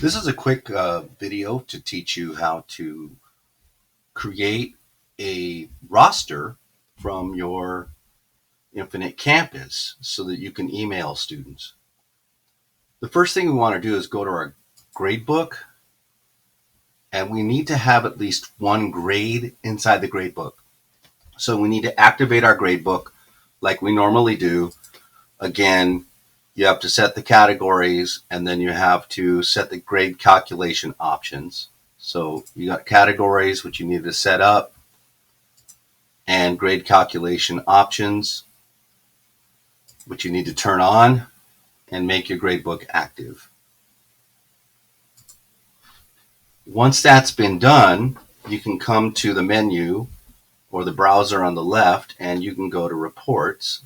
This is a quick video to teach you how to create a roster from your Infinite Campus so that you can email students. The first thing we want to do is go to our gradebook, and we need to have at least one grade inside the gradebook. So we need to activate our gradebook like we normally do. Again, you have to set the categories, and then you have to set the grade calculation options. So you got categories, which you need to set up, and grade calculation options, which you need to turn on and make your gradebook active. Once that's been done, you can come to the menu or the browser on the left, and you can go to Reports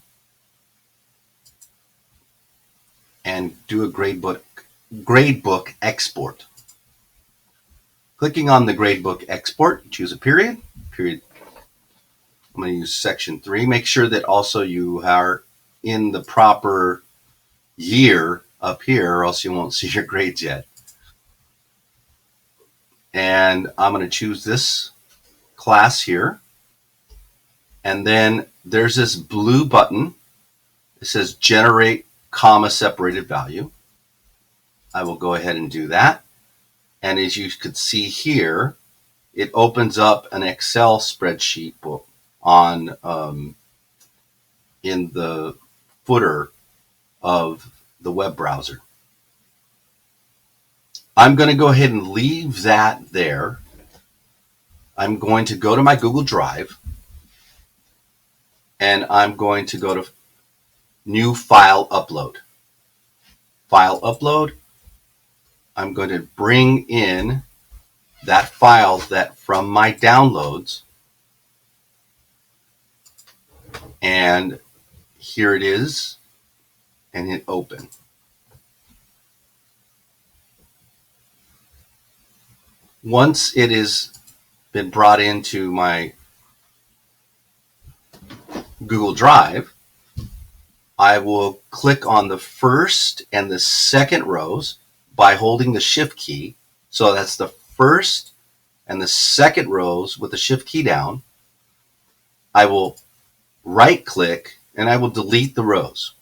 and do a gradebook export. Clicking on the gradebook export, choose a period. I'm going to use section 3. Make sure that also you are in the proper year up here, or else you won't see your grades yet. And I'm going to choose this class here. And then there's this blue button. It says Generate comma separated value. I will go ahead and do that. And as you can see here, it opens up an Excel spreadsheet book on in the footer of the web browser. I'm going to go ahead and leave that there. I'm going to go to my Google Drive, and I'm going to go to New File Upload. File Upload. I'm going to bring in that file that from my downloads, and here it is, and hit open. Once it has been brought into my Google Drive, I will click on the first and the second rows by holding the Shift key. So that's the first and the second rows with the Shift key down. I will right click and I will delete the rows.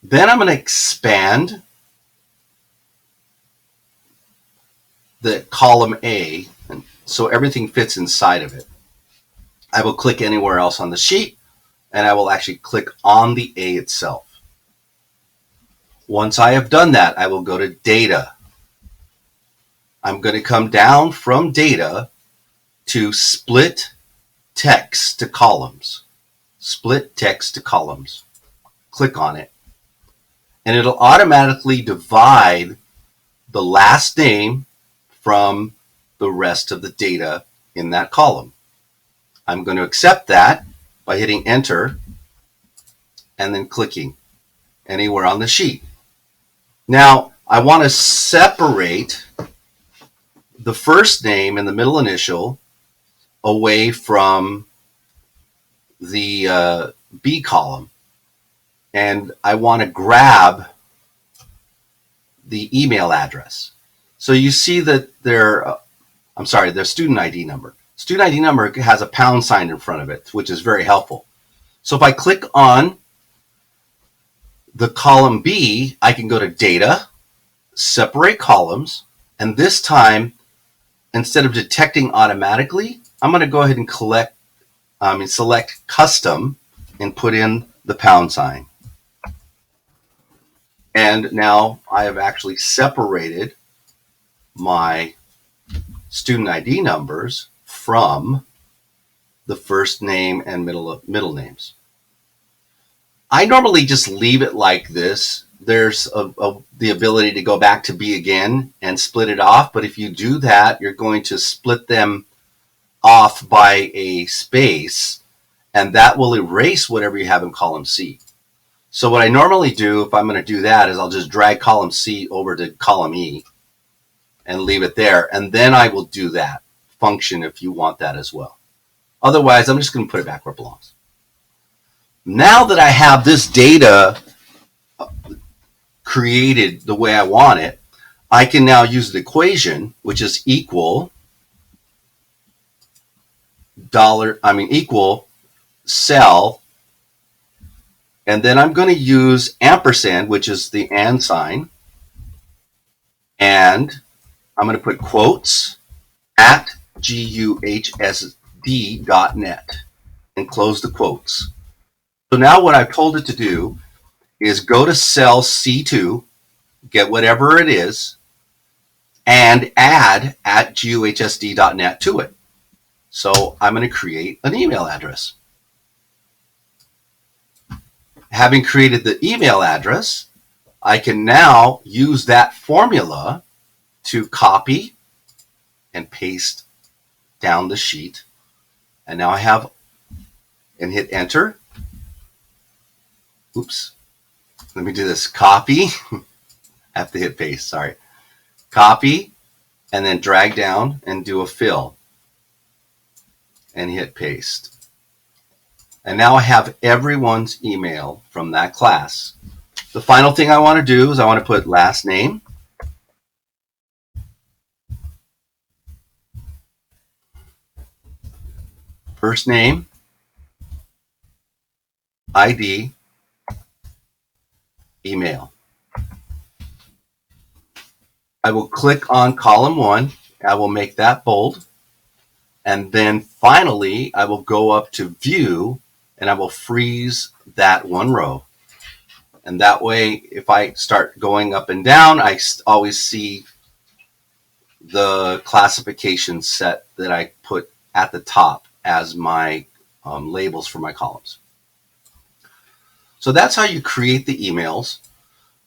Then I'm going to expand the column A, and so everything fits inside of it. I will click anywhere else on the sheet, and I will actually click on the A itself. Once I have done that, I will go to Data. I'm going to come down from Data to Split Text to Columns. Split Text to Columns. Click on it, and it'll automatically divide the last name from the rest of the data in that column. I'm going to accept that by hitting Enter and then clicking anywhere on the sheet. Now, I want to separate the first name and the middle initial away from the B column. And I want to grab the email address. So you see that their student ID number. Student ID number has a pound sign in front of it, which is very helpful. So if I click on the column B, I can go to Data, Separate Columns, and this time, instead of detecting automatically, I'm going to go ahead and select Custom and put in the pound sign. And now I have actually separated my student ID numbers from the first name and middle names. I normally just leave it like this. There's the ability to go back to B again and split it off, but if you do that, you're going to split them off by a space, and that will erase whatever you have in column C. So what I normally do, if I'm going to do that, is I'll just drag column C over to column E and leave it there, and then I will do that function if you want that as well. Otherwise, I'm just going to put it back where it belongs. Now that I have this data created the way I want it, I can now use the equation, which is equal equal cell, and then I'm going to use ampersand, which is the and sign, and I'm going to put quotes at guhsd.net and close the quotes. So now what I've told it to do is go to cell C2, get whatever it is, and add at guhsd.net to it. So I'm going to create an email address. Having created the email address, I can now use that formula to copy and paste down the sheet. And now I have, and hit enter. Oops. Let me do this. Copy. I have to hit paste. Sorry. Copy, and then drag down and do a fill. And hit paste. And now I have everyone's email from that class. The final thing I want to do is I want to put last name, first name, ID, email. I will click on column 1. I will make that bold. And then finally, I will go up to view and I will freeze that one row. And that way, if I start going up and down, I always see the classification set that I put at the top as my labels for my columns. So that's how you create the emails.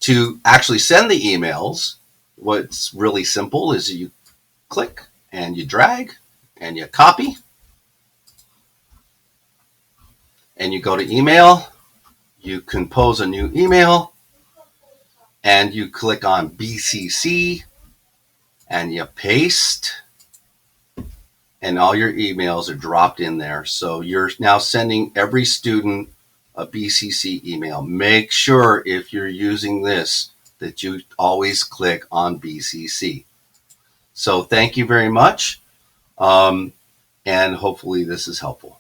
To actually send the emails, what's really simple is you click and you drag and you copy and you go to email, you compose a new email, and you click on BCC and you paste, and all your emails are dropped in there. So you're now sending every student a BCC email. Make sure if you're using this that you always click on BCC. So thank you very much, and hopefully this is helpful.